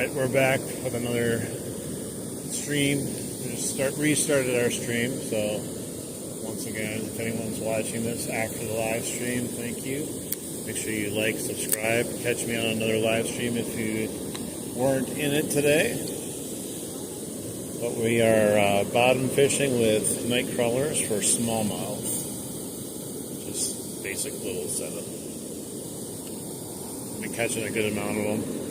Alright, we're back with another stream. We just restarted our stream, so once again, if anyone's watching this after the live stream, thank you. Make sure you like, subscribe, catch me on another live stream if you weren't in it today. But we are bottom fishing with nightcrawlers for smallmouth. Just basic little setup. I've been catching a good amount of them.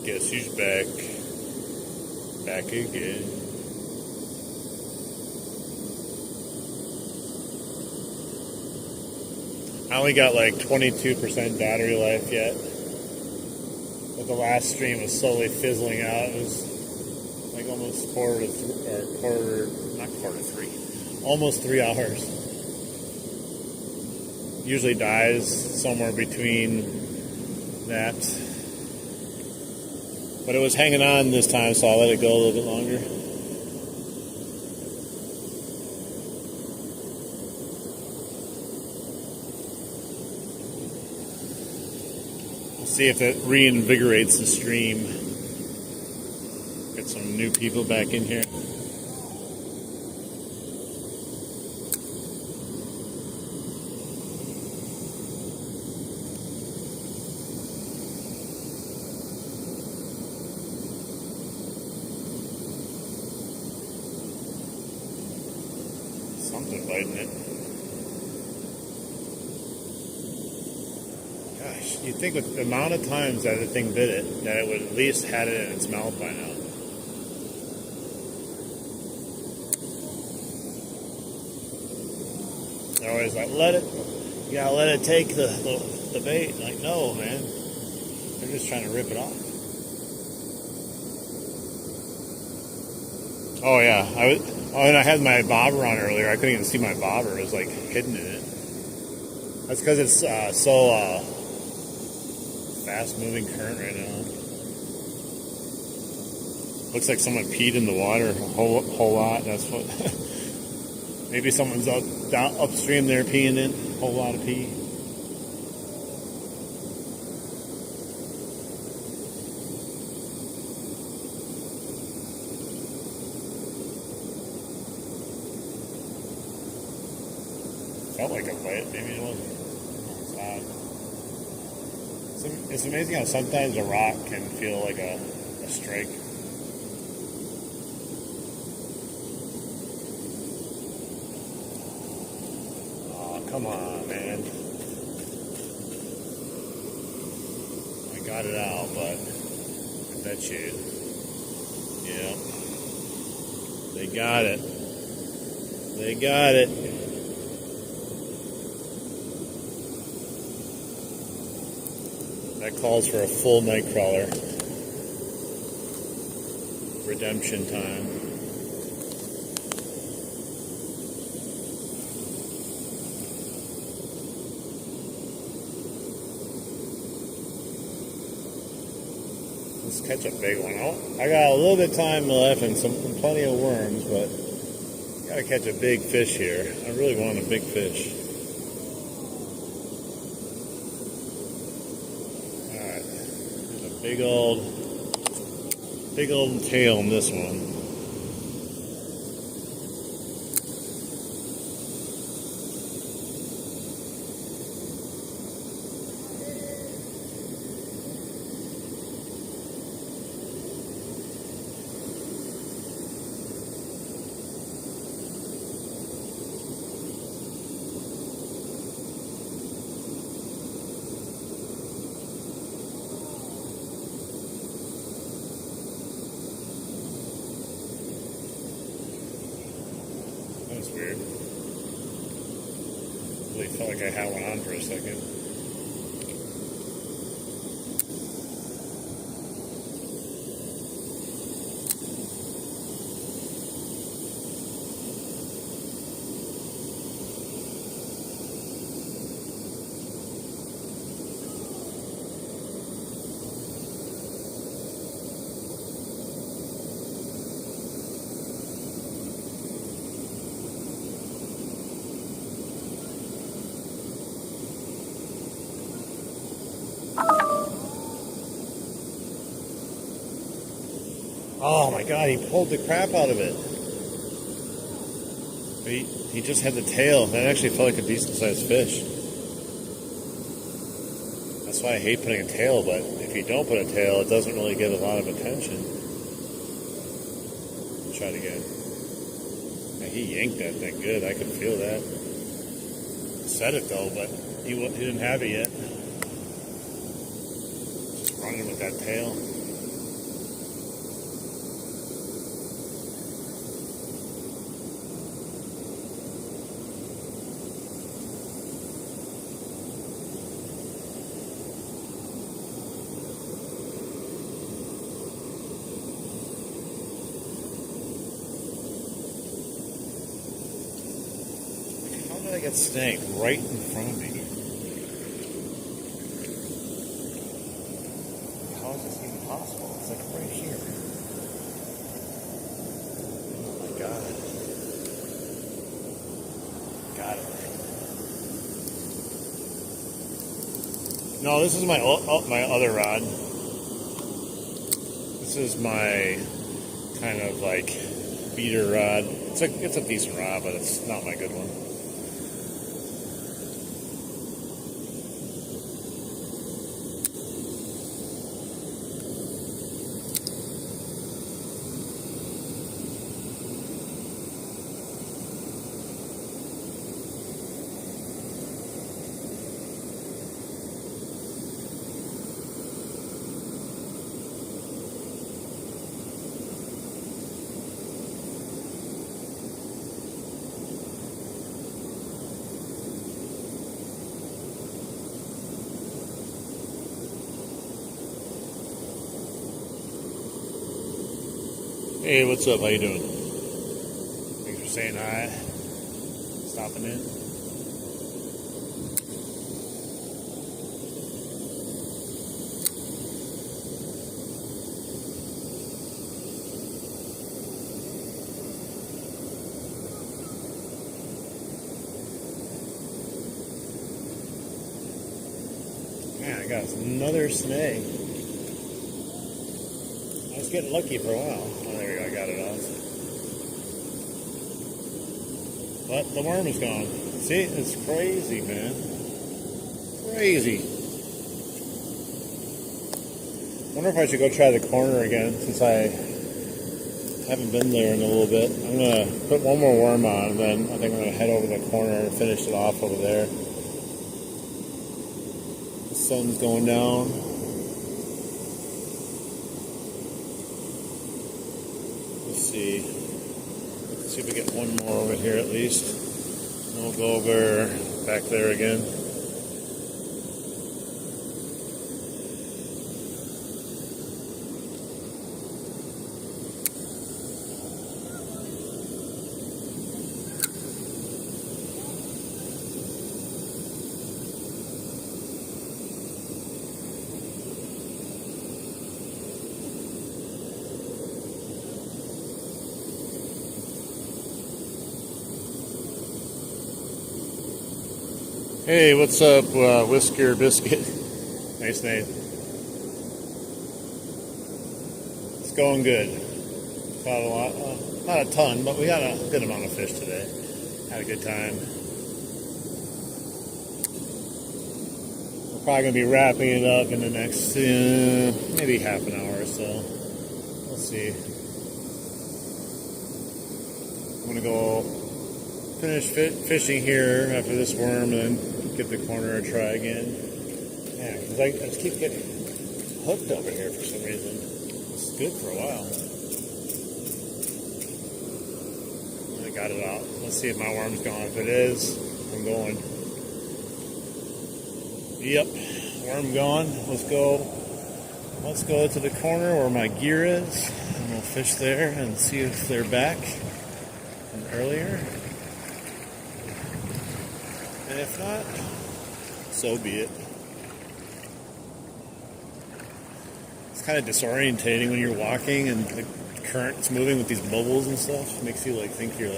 Guess who's back? Back again. I only got like 22% battery life yet. But the last stream was slowly fizzling out. It was like almost almost 3 hours. Usually dies somewhere between that. But it was hanging on this time, so I'll let it go a little bit longer. We'll see if it reinvigorates the stream. Get some new people back in here. Something biting it. Gosh, you'd think with the amount of times that the thing bit it, that it would at least had it in its mouth by now. They're always like, you gotta let it take the bait. Like, no, man. They're just trying to rip it off. Oh yeah, and I had my bobber on earlier. I couldn't even see my bobber. It was like hidden in it. That's because it's so fast-moving current right now. Looks like someone peed in the water a whole lot. That's what. Maybe someone's upstream there peeing in a whole lot of pee. Felt like a bite, maybe it wasn't. It's odd. It's amazing how sometimes a rock can feel like a strike. Oh, come on, man. I got it out, but I bet you. Yeah. They got it. They got it. That calls for a full nightcrawler. Redemption time. Let's catch a big one. I got a little bit of time left and plenty of worms, but gotta catch a big fish here. I really want a big fish. Big old tail on this one. That's weird. Really felt like I had one on for a second. Oh my god, he pulled the crap out of it. He just had the tail. That actually felt like a decent sized fish. That's why I hate putting a tail, but if you don't put a tail, it doesn't really get a lot of attention. Try it again. Yeah, he yanked that thing good. I could feel that. Said it though, but he didn't have it yet. Just running with that tail. I got snake right in front of me. How is this even possible? It's like right here. Oh my god. Got it. No, this is my other rod. This is my kind of like beater rod. It's a decent rod, but it's not my good one. Hey, what's up? How you doing? Thanks for saying hi. Stopping in. Man, I got another snake. I was getting lucky for a while. Oh, there we go. I got it off. But the worm is gone. See, it's crazy, man. Crazy. Wonder if I should go try the corner again since I haven't been there in a little bit. I'm gonna put one more worm on, and then I think I'm gonna head over the corner and finish it off over there. The sun's going down. Let's see if we get one more over here at least. And we'll go over back there again. Hey, what's up, Whisker Biscuit? Nice name. It's going good. Caught a lot, not a ton, but we got a good amount of fish today. Had a good time. We're probably going to be wrapping it up in the next maybe half an hour or so. We'll see. I'm going to go finish fishing here after this worm and then get the corner and try again. Yeah, because I just keep getting hooked over here for some reason. It's good for a while. I got it out. Let's see if my worm's gone. If it is, I'm going. Yep, worm gone. Let's go to the corner where my gear is, and we'll fish there and see if they're back from earlier. And if not, so be it. It's kind of disorientating when you're walking and the current's moving with these bubbles and stuff. It makes you think you're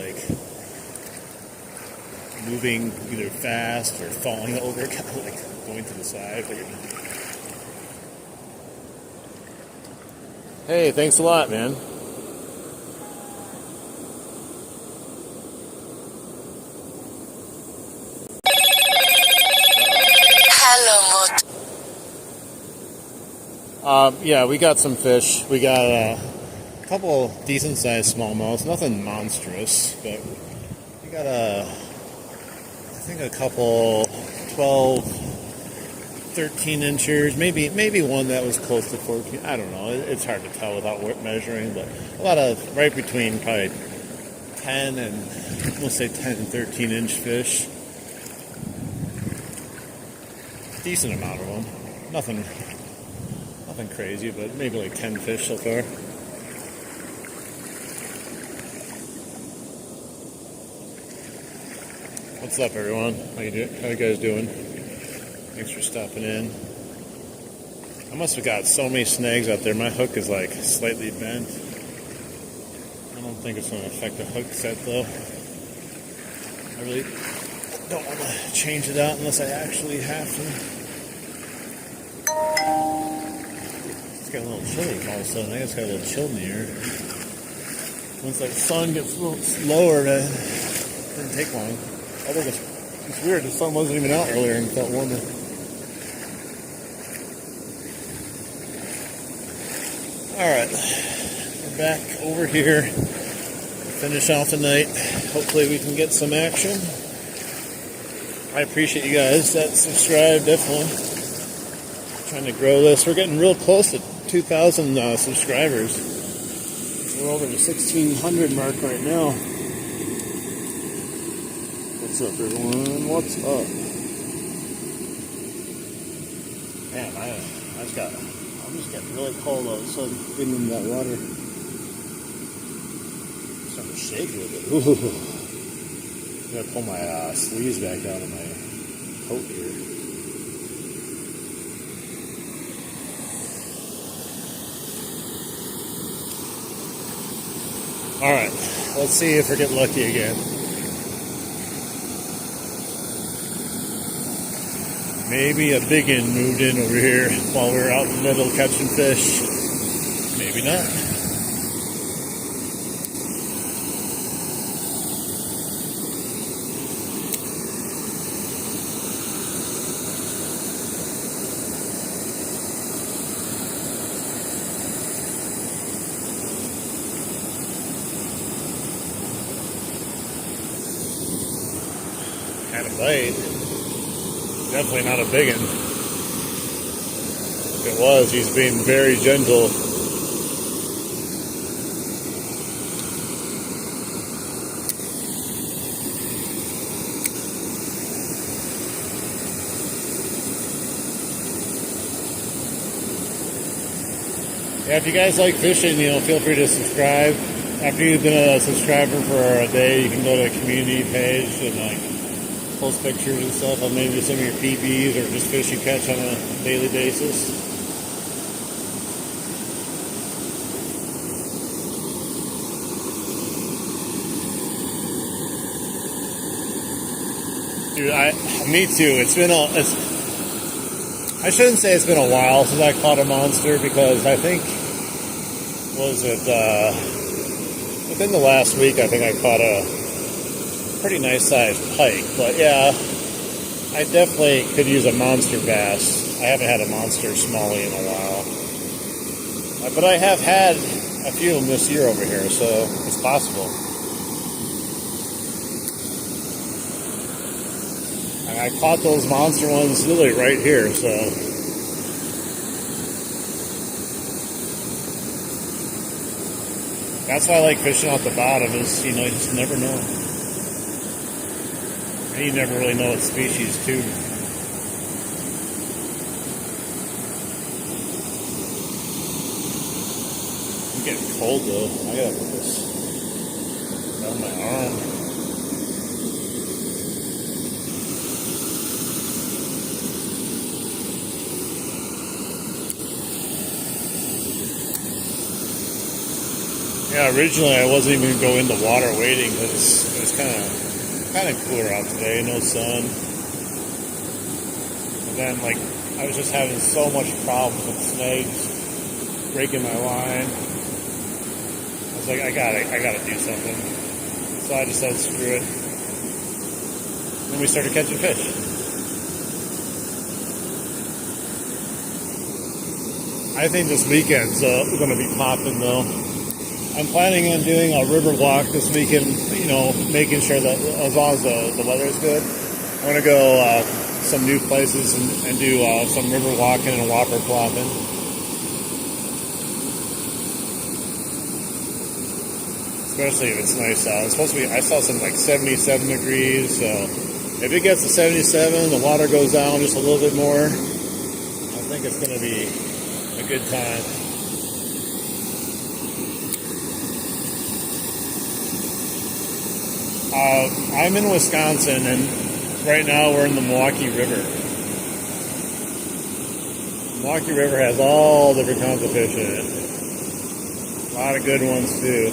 moving either fast or falling over, kind of going to the side. But hey, thanks a lot, man. Yeah, we got some fish. We got a couple decent sized smallmouths, nothing monstrous, but we got I think a couple 12, 13 inchers, maybe one that was close to 14. I don't know. It's hard to tell without measuring, but a lot of right between probably 10 and, we'll say 10 and 13 inch fish. Decent amount of them. Nothing crazy, but maybe like 10 fish so far. What's up, everyone? How you guys doing? Thanks for stopping in. I must have got so many snags out there. My hook is like slightly bent. I don't think it's going to affect the hook set though. I really don't want to change it out unless I actually have to. It's got a little chilly all of a sudden. I guess it's got a little chill in the air. Once that sun gets a little lower, it didn't take long. I think it's weird. The sun wasn't even out earlier and it felt warmer. Alright, we're back over here. Finish off the night. Hopefully we can get some action. I appreciate you guys that subscribe, definitely. Trying to grow this. We're getting real close to 2,000 subscribers. We're over the 1,600 mark right now. What's up, everyone? What's up? Man, I'm just getting really cold all of a sudden getting in that water. I'm starting to shake a little bit. Ooh. I gotta pull my sleeves back down on my coat here. Alright, let's see if we're getting lucky again. Maybe a biggin moved in over here while we were out in the middle catching fish. Maybe not. Had a bite. Definitely not a big one. If it was, he's being very gentle. Yeah, if you guys like fishing, feel free to subscribe. After you've been a subscriber for a day, you can go to the community page and post pictures and stuff of maybe some of your PBs or just fish you catch on a daily basis. Dude, me too. I shouldn't say it's been a while since I caught a monster because I think, within the last week, I think I caught a pretty nice sized pike, but yeah, I definitely could use a monster bass. I haven't had a monster smallie in a while, but I have had a few of them this year over here, so it's possible. And I caught those monster ones literally right here, so that's why I like fishing off the bottom. Is you just never know. And you never really know what species, too. I'm getting cold, though. I gotta put this on my arm. Yeah, originally I wasn't even going to go in the water waiting because it was kind of cooler out today, no sun. And then, I was just having so much problems with snags breaking my line. I was like, I gotta do something. So I just said, screw it. And then we started catching fish. I think this weekend's going to be popping though. I'm planning on doing a river walk this weekend, you know, making sure that as long as the weather is good, I want to go some new places and do some river walking and whopper plopping. Especially if it's nice out. It's supposed to be, I saw something like 77 degrees, so if it gets to 77, the water goes down just a little bit more, I think it's going to be a good time. I'm in Wisconsin, and right now we're in the Milwaukee River. Milwaukee River has all different kinds of fish in it. A lot of good ones too.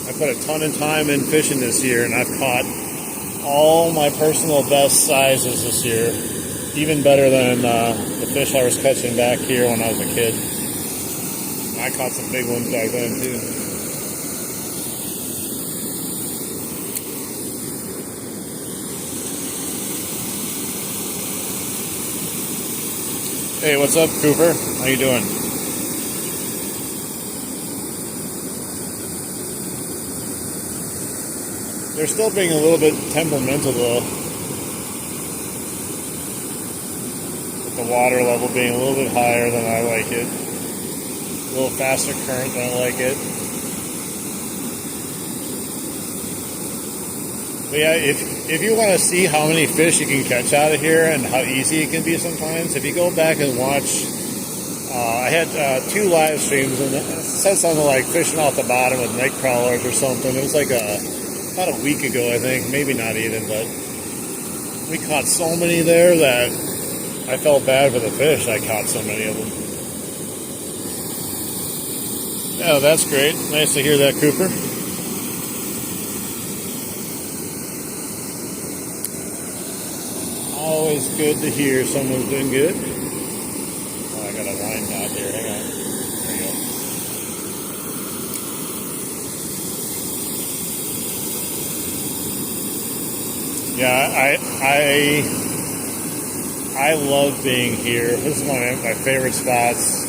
I put a ton of time in fishing this year, and I've caught all my personal best sizes this year. Even better than the fish I was catching back here when I was a kid. I caught some big ones back then too. Hey, what's up, Cooper? How you doing? They're still being a little bit temperamental though. With the water level being a little bit higher than I like it. A little faster current than I like it. But yeah, if you want to see how many fish you can catch out of here and how easy it can be sometimes, if you go back and watch, I had 2 live streams, and it said something like fishing off the bottom with nightcrawlers or something. It was like about a week ago, I think, maybe not even, but we caught so many there that I felt bad for the fish. I caught so many of them. Oh, that's great. Nice to hear that, Cooper. Always good to hear someone's doing good. Oh, I got a line knot here. Hang on. There you go. Yeah, I love being here. This is one of my favorite spots.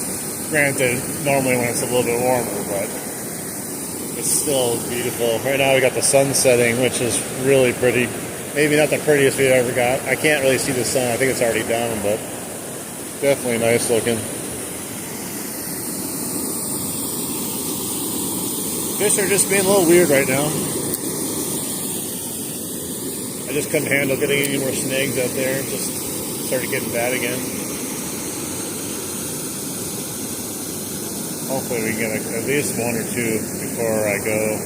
Granted, normally when it's a little bit warmer, but it's still beautiful. Right now we got the sun setting, which is really pretty. Maybe not the prettiest we've ever got. I can't really see the sun. I think it's already down, but definitely nice looking. Fish are just being a little weird right now. I just couldn't handle getting any more snags out there. Just started getting bad again. Hopefully we can get at least 1 or 2 before I go.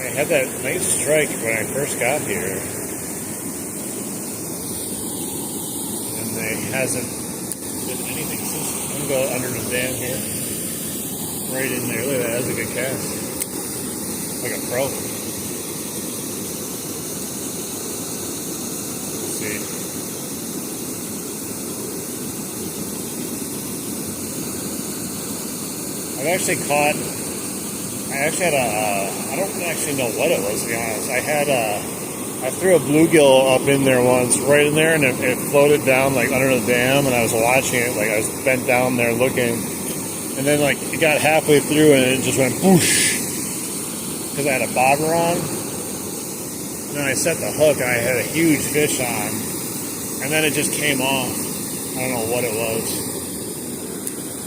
I had that nice strike when I first got here, and they hasn't did anything since. I'm gonna go under the dam here, right in there. Look at that, that's a good cast, like a pro. Let's see. I've actually caught. I actually had I don't actually know what it was, to be honest. I threw a bluegill up in there once, right in there, and it floated down like under the dam, and I was watching it, like I was bent down there looking, and then like it got halfway through and it just went boosh, because I had a bobber on, and then I set the hook and I had a huge fish on, and then it just came off. I don't know what it was.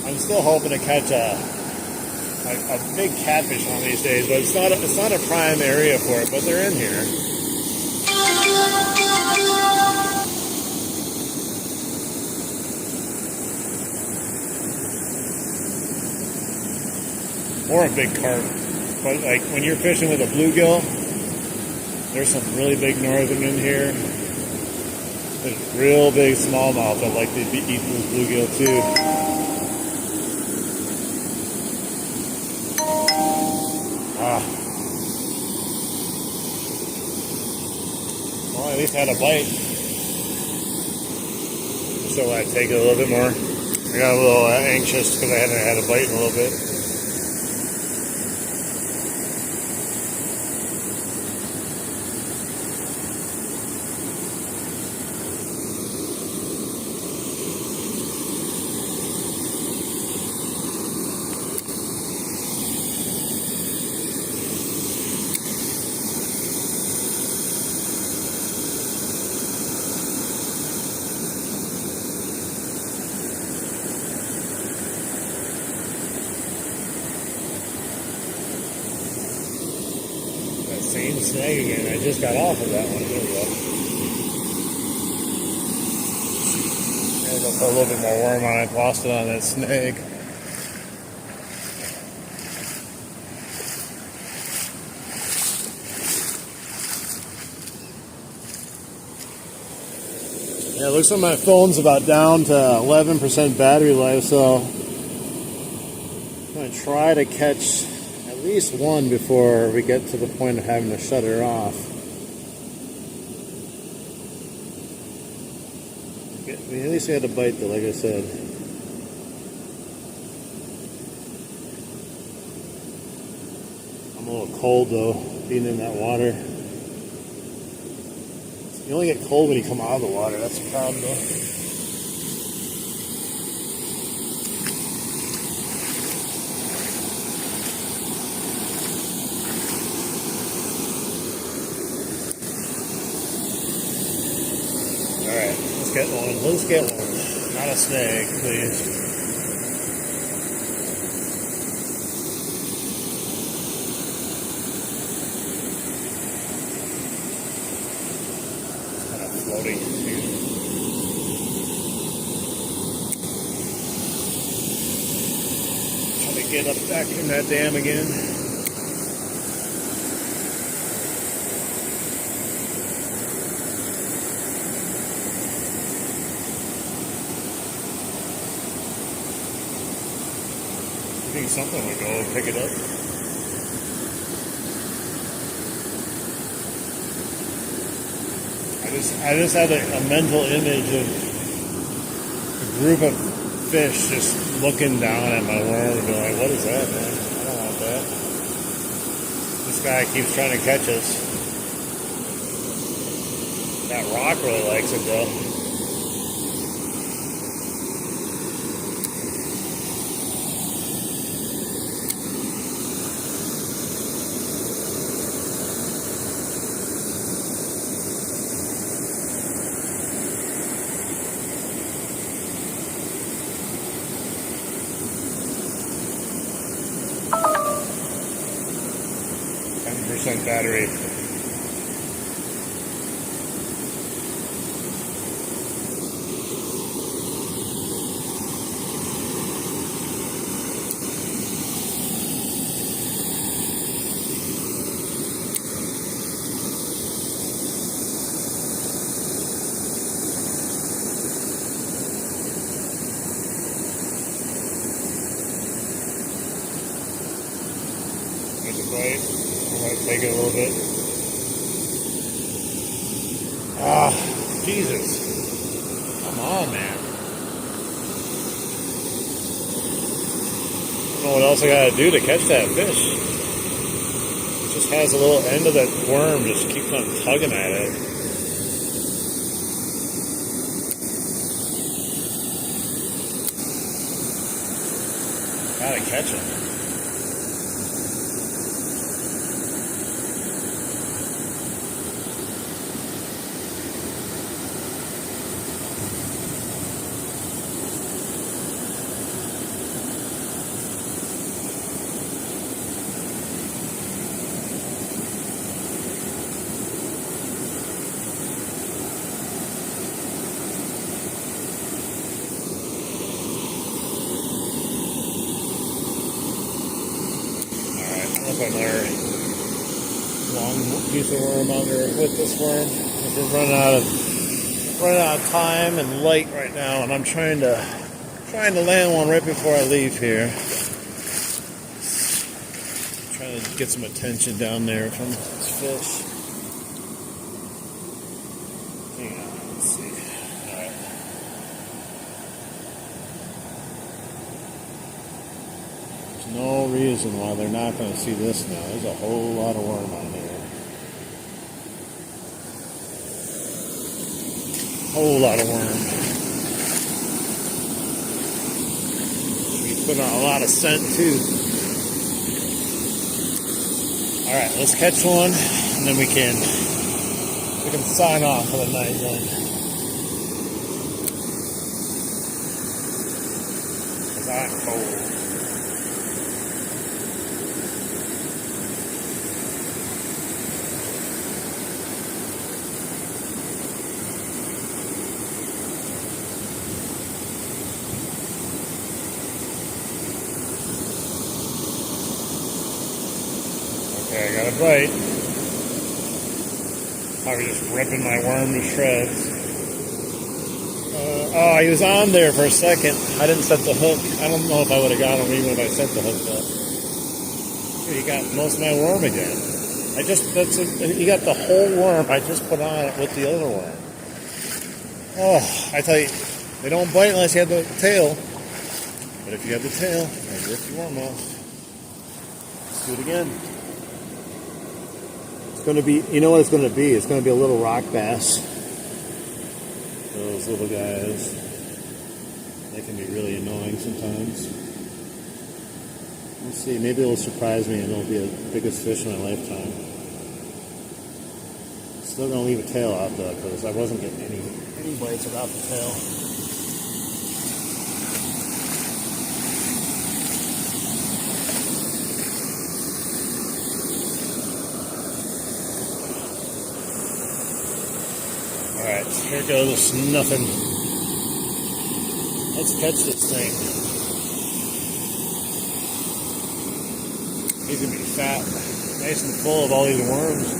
I'm still hoping to catch a big catfish one of these days, but it's not a prime area for it, but they're in here. Or a big carp. But like when you're fishing with a bluegill, There's some really big northern in here. There's real big smallmouth that like to eat those bluegill too. Well, I at least had a bite. So I take it a little bit more. I got a little anxious because I hadn't had a bite in a little bit. Same snag again. I just got off of that one. There we go. Maybe I'll put a little bit more worm on it. Lost it on that snag. Yeah, it looks like my phone's about down to 11% battery life, so I'm going to try to catch at least one before we get to the point of having to shut her off. I mean, at least we had a bite though, like I said. I'm a little cold though, being in that water. You only get cold when you come out of the water, that's the problem though. Alright, let's get one. Let's get one. Not a snag, please. It's kind of floating. Trying to get up back in that dam again. I think something would go pick it up. I just had a mental image of a group of fish just looking down at my worm and being like, what is that, man? I don't want that. This guy keeps trying to catch us. That rock really likes it though. 10% battery. There's a bite. I'm going to take it a little bit. Ah, Jesus. Come on, man. I don't know what else I got to do to catch that fish. It just has a little end of that worm, just keeps on tugging at it. Gotta catch him. Another long piece of worm under with this worm. We're running out of time and light right now, and I'm trying to land one right before I leave here. Trying to get some attention down there from this fish. Hang on, let's see. All right. There's no reason why they're not going to see this now. There's a whole lot of worm on here. Whole lot of worm. We put on a lot of scent too. All right, let's catch one, and then we can sign off for the night then. 'Cause I'm cold. Okay, I got a bite. Probably just ripping my worm to shreds. Oh, he was on there for a second. I didn't set the hook. I don't know if I would have got him even if I set the hook up. He got most of my worm again. He got the whole worm I just put on it with the other worm. Oh, I tell you, they don't bite unless you have the tail. But if you have the tail, they rip your worm off. Let's do it again. It's going to be, you know what it's going to be? It's going to be a little rock bass. Those little guys, they can be really annoying sometimes. Let's see, maybe it'll surprise me and it'll be the biggest fish in my lifetime. Still going to leave a tail out though, because I wasn't getting any bites without the tail. Alright, here goes nothing. Let's catch this thing. He's gonna be fat, nice and full of all these worms.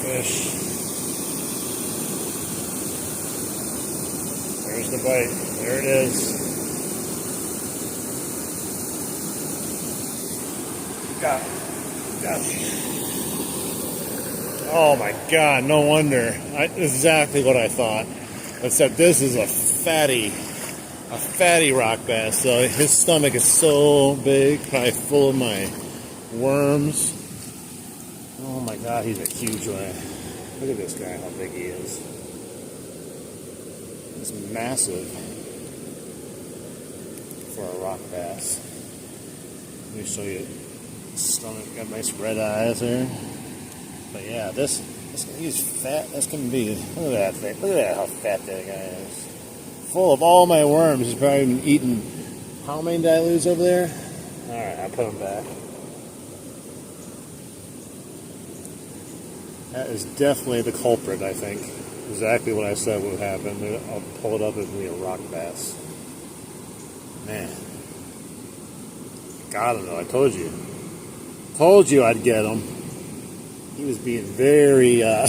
Fish. There's the bite. There it is. Got it. Oh my God! No wonder. Exactly what I thought. Except this is a fatty rock bass. So his stomach is so big, probably full of my worms. Oh my God, he's a huge one. Look at this guy, how big he is. He's massive for a rock bass. Let me show you his stomach. Got nice red eyes there. But yeah, he's fat. That's gonna be. Look at that thing. Look at that, how fat that guy is. Full of all my worms. He's probably been eating. How many did I lose over there? All right, I'll put him back. That is definitely the culprit, I think. Exactly what I said would happen. I'll pull it up and it'll be a rock bass. Man. Got him though, I told you. Told you I'd get him. He was being very, I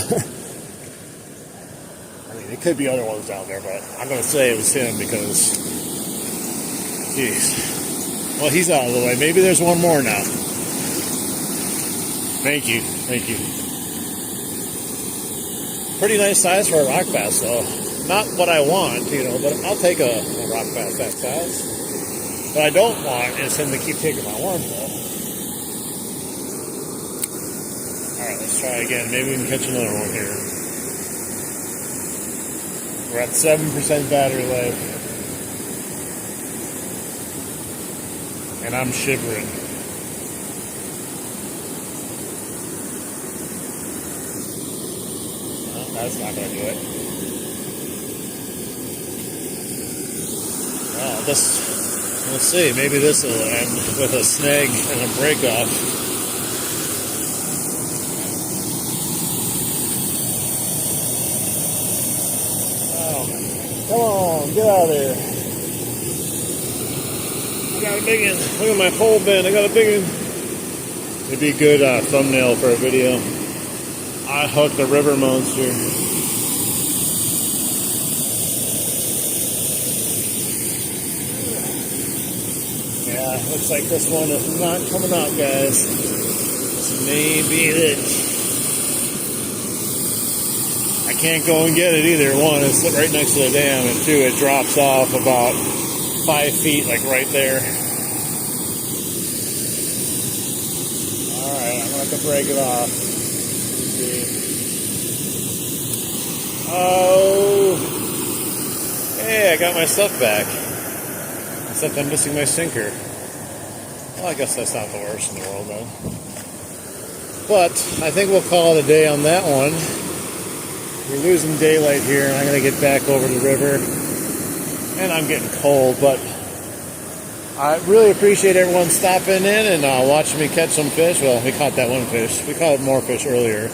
mean, it could be other ones down there, but I'm going to say it was him because, jeez. Well, he's out of the way. Maybe there's one more now. Thank you. Pretty nice size for a rock bass, though. Not what I want, but I'll take a rock bass that size. What I don't want is him to keep taking my worm, though. Alright, let's try again. Maybe we can catch another one here. We're at 7% battery life. And I'm shivering. Well, that's not going to do it. Well, we'll see. Maybe this will end with a snag and a break off. Come on, get out of there. I got a big one. Look at my pole bend. I got a big one. It'd be a good thumbnail for a video. I hooked a river monster. Yeah, looks like this one is not coming out, guys. This may be it. I can't go and get it either. One, it's right next to the dam, and two, it drops off about 5 feet, like right there. Alright, I'm gonna have to break it off. Let's see. Oh, hey, I got my stuff back. Except I'm missing my sinker. Well, I guess that's not the worst in the world, though. But I think we'll call it a day on that one. We're losing daylight here, and I'm going to get back over the river. And I'm getting cold, but I really appreciate everyone stopping in and watching me catch some fish. Well, we caught that one fish. We caught more fish earlier.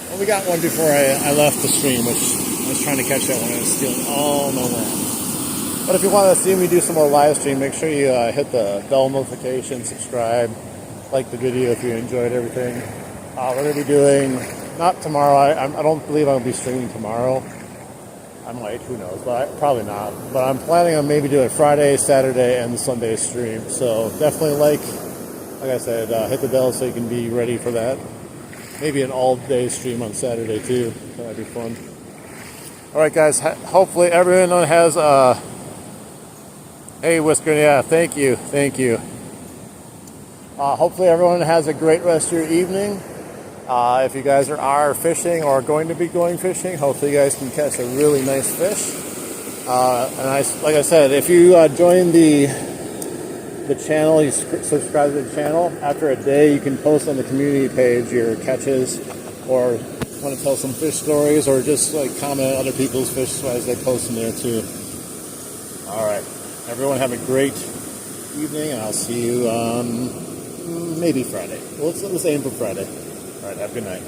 Well, we got one before I left the stream, which I was trying to catch that one. I was stealing all my land. But if you want to see me do some more live stream, make sure you hit the bell notification, subscribe, like the video if you enjoyed everything. We're going to be doing... Not tomorrow. I don't believe I'll be streaming tomorrow. I might, who knows, but probably not. But I'm planning on maybe doing Friday, Saturday, and Sunday stream. So definitely like I said, hit the bell so you can be ready for that. Maybe an all-day stream on Saturday too. That'd be fun. All right, guys. Hopefully everyone has Hey, Whisker. Yeah, thank you. Hopefully everyone has a great rest of your evening. If you guys are fishing or going to be going fishing, hopefully you guys can catch a really nice fish. Like I said, if you join the channel, you subscribe to the channel, after a day you can post on the community page your catches, or want to tell some fish stories, or just like comment on other people's fish as they post in there too. Alright, everyone have a great evening, and I'll see you maybe Friday. Let's aim for Friday. All right, have a good night.